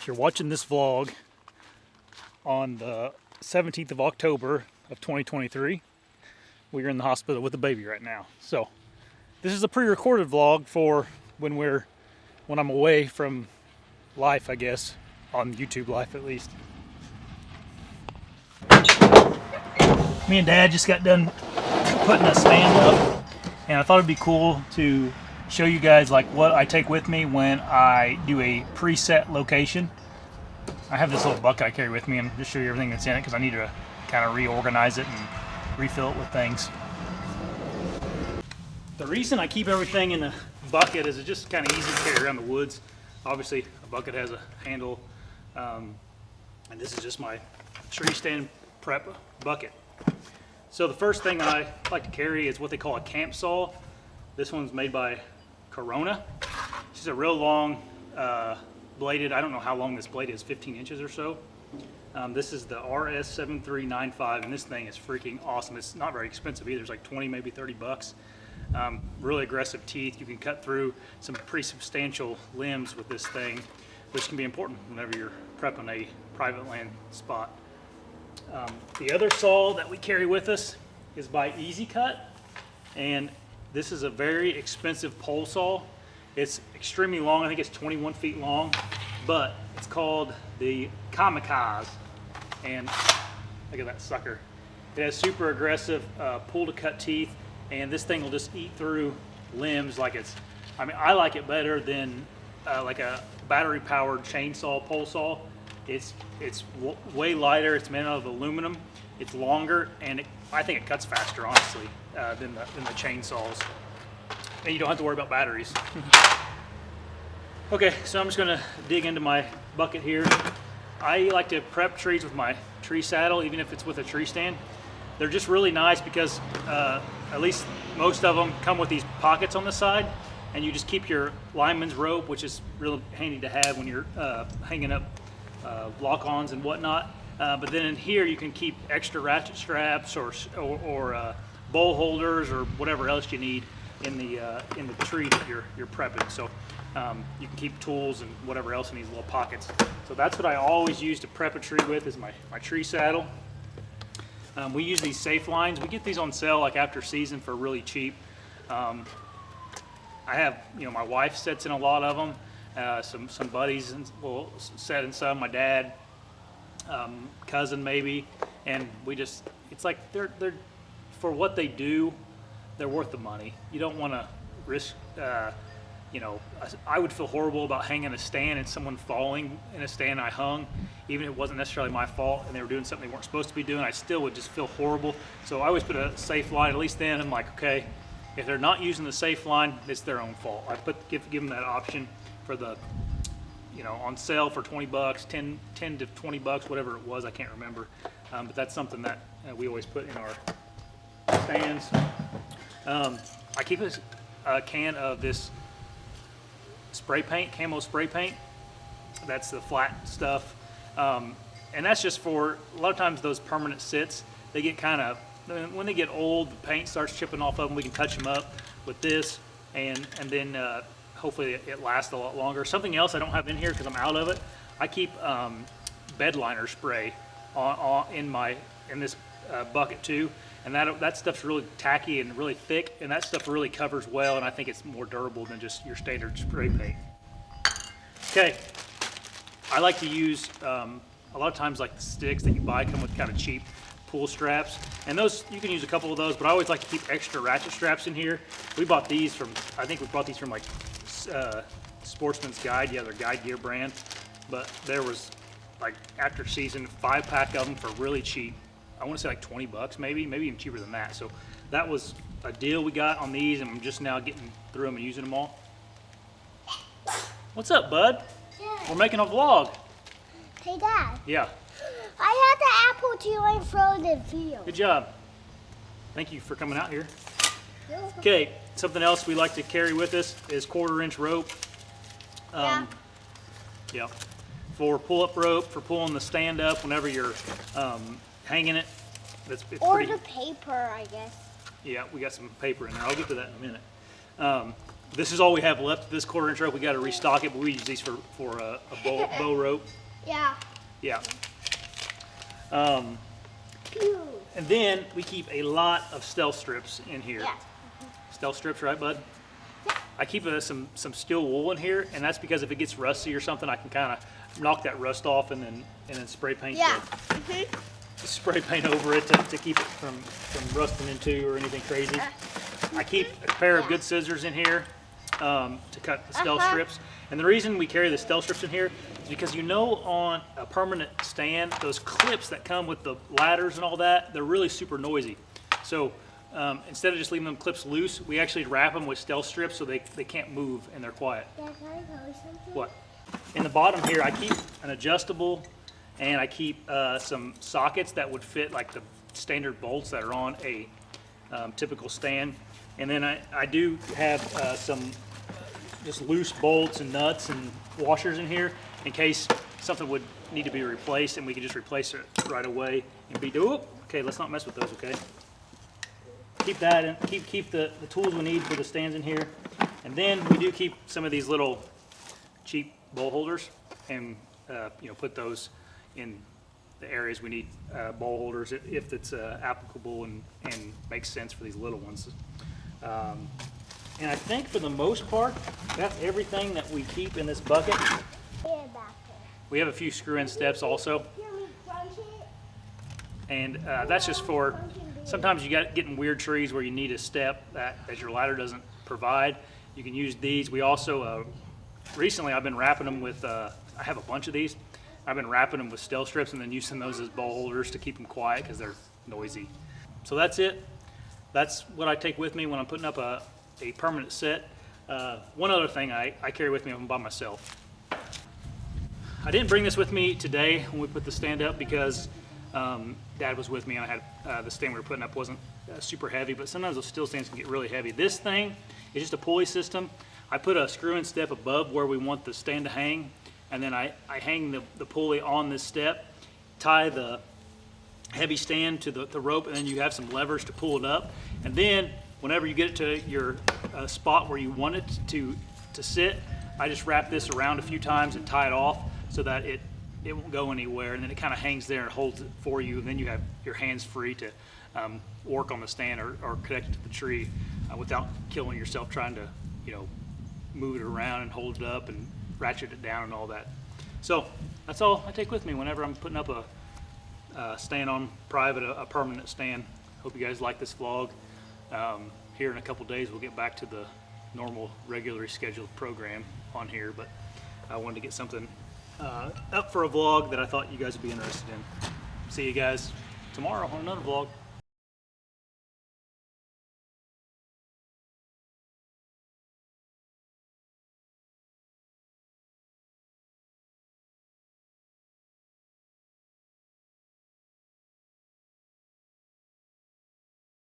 You're watching this vlog on the 17th of October of 2023. We're in the hospital with the baby right now. So this is a pre-recorded vlog for when I'm away from life, I guess, on YouTube life at least. Me and Dad just got done putting a stand up, and I thought it'd be cool to show you guys like what I take with me when I do a preset location. I have this little bucket I carry with me and just show you everything that's in it because I need to kind of reorganize it and refill it with things. The reason I keep everything in a bucket is it's just kind of easy to carry around the woods. Obviously a bucket has a handle, and this is just my tree stand prep bucket. So the first thing I like to carry is what they call a camp saw. This one's made by Corona. It's just a real long bladed, I don't know how long this blade is, 15 inches or so. This is the RS7395, and this thing is freaking awesome. It's not very expensive either. It's like 20, maybe 30 bucks. Really aggressive teeth. You can cut through some pretty substantial limbs with this thing, which can be important whenever you're prepping a private land spot. The other saw that we carry with us is by Easy Cut, and this is a very expensive pole saw. It's extremely long. I think it's 21 feet long, but it's called the Kamikaze. And look at that sucker. It has super aggressive pull to cut teeth, and this thing will just eat through limbs like it's, I mean, I like it better than like a battery powered chainsaw pole saw. It's way lighter. It's made out of aluminum. It's longer, and I think it cuts faster, honestly, than the chainsaws. And you don't have to worry about batteries. Okay, so I'm just gonna dig into my bucket here. I like to prep trees with my tree saddle, even if it's with a tree stand. They're just really nice because at least most of them come with these pockets on the side, and you just keep your lineman's rope, which is really handy to have when you're hanging up lock-ons and whatnot. But then in here you can keep extra ratchet straps or bowl holders or whatever else you need in the tree that you're prepping. So you can keep tools and whatever else in these little pockets. So that's what I always use to prep a tree with, is my tree saddle. We use these safe lines. We get these on sale like after season for really cheap. I have, my wife sets in a lot of them. Some buddies will set in some. My dad, cousin maybe, and it's like they're for what they do, they're worth the money. You don't want to risk, I would feel horrible about hanging a stand and someone falling in a stand I hung, even if it wasn't necessarily my fault and they were doing something they weren't supposed to be doing. I still would just feel horrible. So I always put a safe line. At least then I'm like, okay, if they're not using the safe line, it's their own fault. I give them that option for the, on sale for 20 bucks, 10 to 20 bucks, whatever it was, I can't remember. But that's something that we always put in our stands. I keep a can of this spray paint, camo spray paint. That's the flat stuff. And that's just for, a lot of times those permanent sits, they get when they get old, the paint starts chipping off of them. We can touch them up with this, and then hopefully it lasts a lot longer. Something else I don't have in here because I'm out of it, I keep bed liner spray in this bucket too. And that stuff's really tacky and really thick, and that stuff really covers well, and I think it's more durable than just your standard spray paint. Okay, I like to use, a lot of times like the sticks that you buy come with kind of cheap pull straps, and those, you can use a couple of those, but I always like to keep extra ratchet straps in here. We bought these from, I think we bought these from like Sportsman's Guide, their Guide Gear brand, but there was like after season 5-pack of them for really cheap. I want to say like 20 bucks, maybe even cheaper than that. So that was a deal we got on these, and I'm just now getting through them and using them all. What's up, bud? Dad. We're making a vlog. Hey, Dad. Yeah. I had the apple to and throw the field. Good job. Thank you for coming out here. Okay, something else we like to carry with us is 1/4-inch rope. Yeah. For pull-up rope, for pulling the stand up whenever you're hanging it. It's or pretty, the paper, I guess. Yeah, we got some paper in there. I'll get to that in a minute. This is all we have left of this 1/4 inch rope. We got to restock it, but we use these for a bow rope. Yeah. Yeah. Pew. And then we keep a lot of stealth strips in here. Yeah. Stealth strips, right, bud? I keep some steel wool in here, and that's because if it gets rusty or something, I can kind of knock that rust off and then spray paint. Yeah. Spray paint over it to keep it from rusting into or anything crazy. I keep a pair of good scissors in here to cut the stealth strips. And the reason we carry the stealth strips in here is because on a permanent stand, those clips that come with the ladders and all that, they're really super noisy. So instead of just leaving them clips loose, we actually wrap them with stealth strips so they can't move and they're quiet. Dad, can I tell you something? What? In the bottom here, I keep an adjustable, and I keep some sockets that would fit like the standard bolts that are on a typical stand. And then I do have some just loose bolts and nuts and washers in here in case something would need to be replaced, and we can just replace it right away and be okay, let's not mess with those, okay? Keep that and keep the tools we need for the stands in here. And then we do keep some of these little cheap bowl holders and put those in the areas we need bowl holders if it's applicable and makes sense for these little ones. And I think for the most part, that's everything that we keep in this bucket. Yeah, back there. We have a few screw-in steps also. Hear me crunch it? And that's just for, sometimes you got getting weird trees where you need a step that your ladder doesn't provide. You can use these. We also, recently I've been wrapping them with, I have a bunch of these. I've been wrapping them with stealth strips and then using those as bowl holders to keep them quiet because they're noisy. So that's it. That's what I take with me when I'm putting up a permanent set. One other thing I carry with me when I'm by myself. I didn't bring this with me today when we put the stand up because Dad was with me and I had the stand we were putting up wasn't super heavy, but sometimes those steel stands can get really heavy. This thing is just a pulley system. I put a screw-in step above where we want the stand to hang, and then I hang the pulley on this step, tie the heavy stand to the rope, and then you have some levers to pull it up. And then whenever you get it to your spot where you want it to sit, I just wrap this around a few times and tie it off so that it won't go anywhere, and then it kind of hangs there and holds it for you, and then you have your hands free to work on the stand or connect it to the tree without killing yourself trying to move it around and hold it up and ratchet it down and all that. So that's all I take with me whenever I'm putting up a stand on private, a permanent stand. Hope you guys like this vlog. Here in a couple days we'll get back to the normal regularly scheduled program on here, but I wanted to get something up for a vlog that I thought you guys would be interested in. See you guys tomorrow on another vlog.